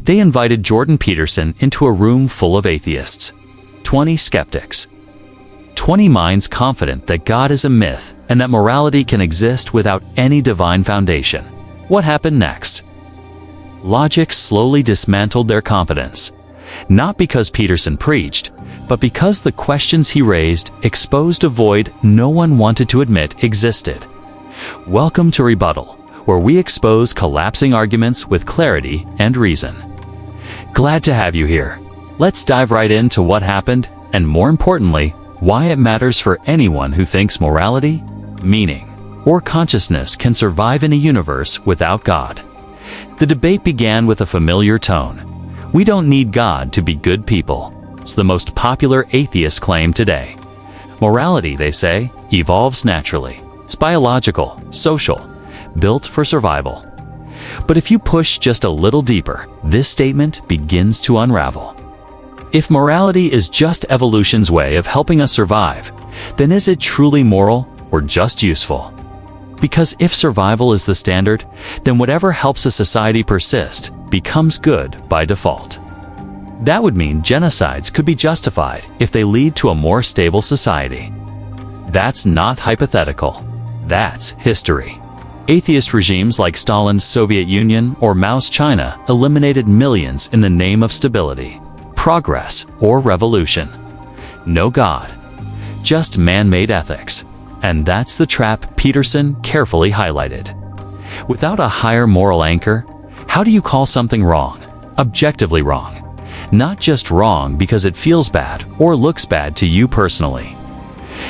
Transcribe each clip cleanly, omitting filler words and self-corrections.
They invited Jordan Peterson into a room full of atheists, 20 skeptics, 20 minds confident that God is a myth and that morality can exist without any divine foundation. What happened next? Logic slowly dismantled their confidence, not because Peterson preached, but because the questions he raised exposed a void no one wanted to admit existed. Welcome to Rebuttal, where we expose collapsing arguments with clarity and reason. Glad to have you here. Let's dive right into what happened, and more importantly, why it matters for anyone who thinks morality, meaning, or consciousness can survive in a universe without God. The debate began with a familiar tone. We don't need God to be good people. It's the most popular atheist claim today. Morality, they say, evolves naturally. It's biological, social, built for survival. But if you push just a little deeper, this statement begins to unravel. If morality is just evolution's way of helping us survive, then is it truly moral or just useful? Because if survival is the standard, then whatever helps a society persist becomes good by default. That would mean genocides could be justified if they lead to a more stable society. That's not hypothetical. That's history. Atheist regimes like Stalin's Soviet Union or Mao's China eliminated millions in the name of stability, progress, or revolution. No God, just man-made ethics. And that's the trap Peterson carefully highlighted. Without a higher moral anchor, how do you call something wrong, objectively wrong? Not just wrong because it feels bad or looks bad to you personally.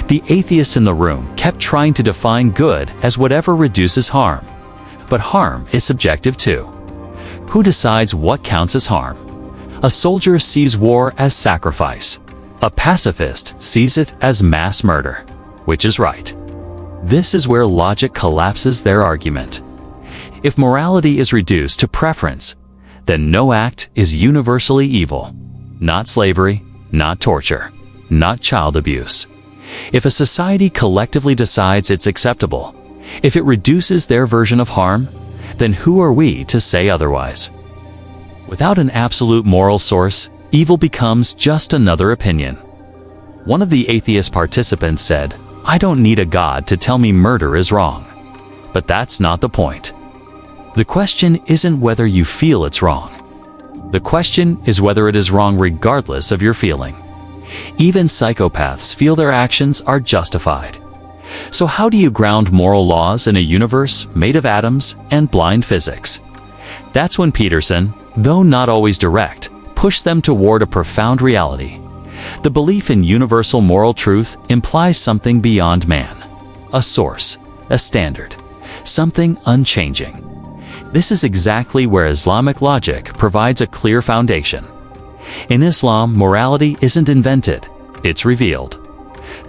The atheists in the room kept trying to define good as whatever reduces harm. But harm is subjective too. Who decides what counts as harm? A soldier sees war as sacrifice. A pacifist sees it as mass murder. Which is right? This is where logic collapses their argument. If morality is reduced to preference, then no act is universally evil. Not slavery, not torture, not child abuse. If a society collectively decides it's acceptable, if it reduces their version of harm, then who are we to say otherwise? Without an absolute moral source, evil becomes just another opinion. One of the atheist participants said, "I don't need a God to tell me murder is wrong." But that's not the point. The question isn't whether you feel it's wrong. The question is whether it is wrong regardless of your feeling. Even psychopaths feel their actions are justified. So how do you ground moral laws in a universe made of atoms and blind physics? That's when Peterson, though not always direct, pushed them toward a profound reality. The belief in universal moral truth implies something beyond man. A source, a standard, something unchanging. This is exactly where Islamic logic provides a clear foundation. In Islam, morality isn't invented, it's revealed.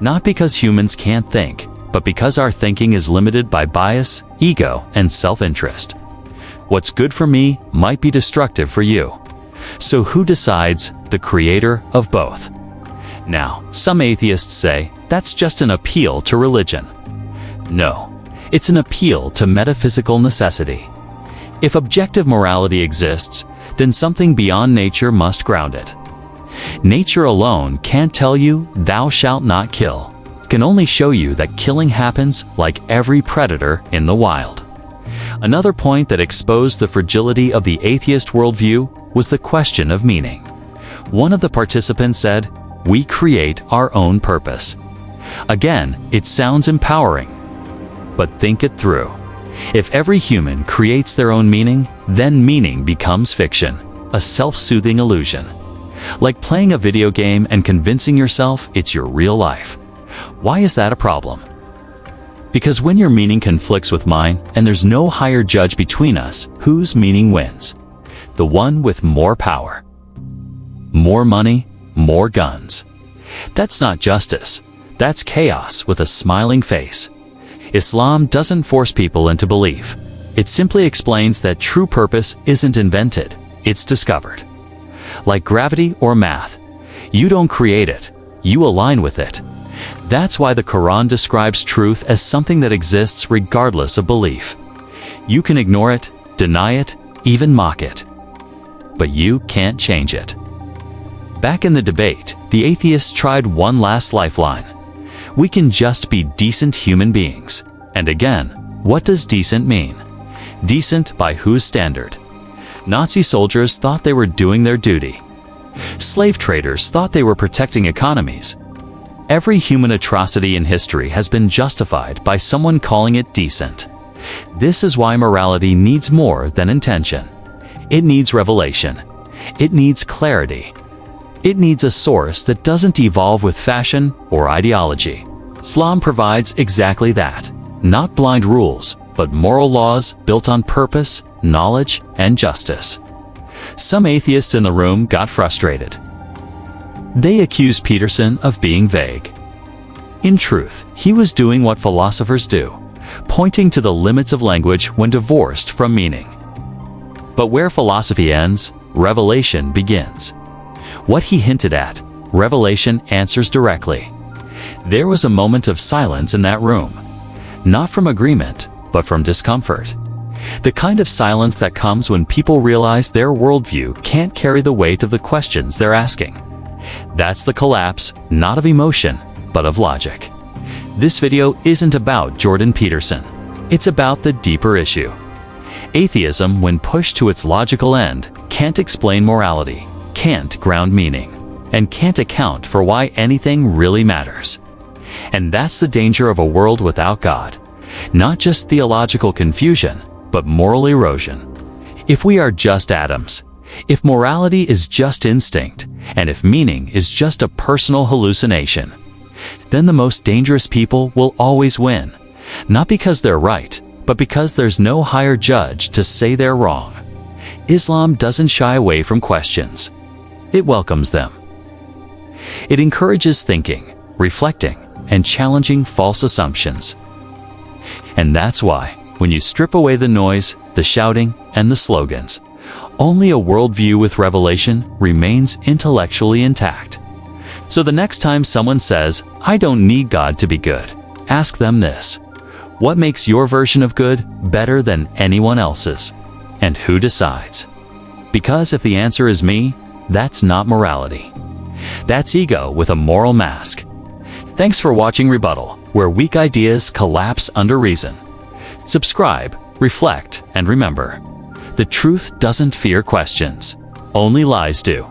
Not because humans can't think, but because our thinking is limited by bias, ego, and self-interest. What's good for me might be destructive for you. So who decides? The creator of both. Now, some atheists say that's just an appeal to religion. No, it's an appeal to metaphysical necessity. If objective morality exists, then something beyond nature must ground it. Nature alone can't tell you, "Thou shalt not kill." It can only show you that killing happens like every predator in the wild. Another point that exposed the fragility of the atheist worldview was the question of meaning. One of the participants said, "We create our own purpose." Again, it sounds empowering. But think it through. If every human creates their own meaning, then meaning becomes fiction, a self-soothing illusion. Like playing a video game and convincing yourself it's your real life. Why is that a problem? Because when your meaning conflicts with mine and there's no higher judge between us, whose meaning wins? The one with more power. More money, more guns. That's not justice. That's chaos with a smiling face. Islam doesn't force people into belief. It simply explains that true purpose isn't invented, it's discovered. Like gravity or math, you don't create it, you align with it. That's why the Quran describes truth as something that exists regardless of belief. You can ignore it, deny it, even mock it. but you can't change it. Back in the debate, the atheists tried one last lifeline. We can just be decent human beings. And again, what does decent mean? Decent by whose standard? Nazi soldiers thought they were doing their duty. Slave traders thought they were protecting economies. Every human atrocity in history has been justified by someone calling it decent. This is why morality needs more than intention. It needs revelation. It needs clarity. It needs a source that doesn't evolve with fashion or ideology. Islam provides exactly that. Not blind rules, but moral laws built on purpose, knowledge, and justice. Some atheists in the room got frustrated. They accused Peterson of being vague. In truth, he was doing what philosophers do, pointing to the limits of language when divorced from meaning. But where philosophy ends, revelation begins. What he hinted at, revelation answers directly. There was a moment of silence in that room. Not from agreement, but from discomfort. The kind of silence that comes when people realize their worldview can't carry the weight of the questions they're asking. That's the collapse, not of emotion, but of logic. This video isn't about Jordan Peterson. It's about the deeper issue. Atheism, when pushed to its logical end, can't explain morality, can't ground meaning, and can't account for why anything really matters. And that's the danger of a world without God. Not just theological confusion, but moral erosion. If we are just atoms, if morality is just instinct, and if meaning is just a personal hallucination, then the most dangerous people will always win, not because they're right, but because there's no higher judge to say they're wrong. Islam doesn't shy away from questions. It welcomes them. It encourages thinking, reflecting, and challenging false assumptions. And that's why, when you strip away the noise, the shouting, and the slogans, only a worldview with revelation remains intellectually intact. So the next time someone says, "I don't need God to be good," ask them this: what makes your version of good better than anyone else's? And who decides? Because if the answer is me, that's not morality. That's ego with a moral mask. Thanks for watching Rebuttal, where weak ideas collapse under reason. Subscribe, reflect, and remember, the truth doesn't fear questions. Only lies do.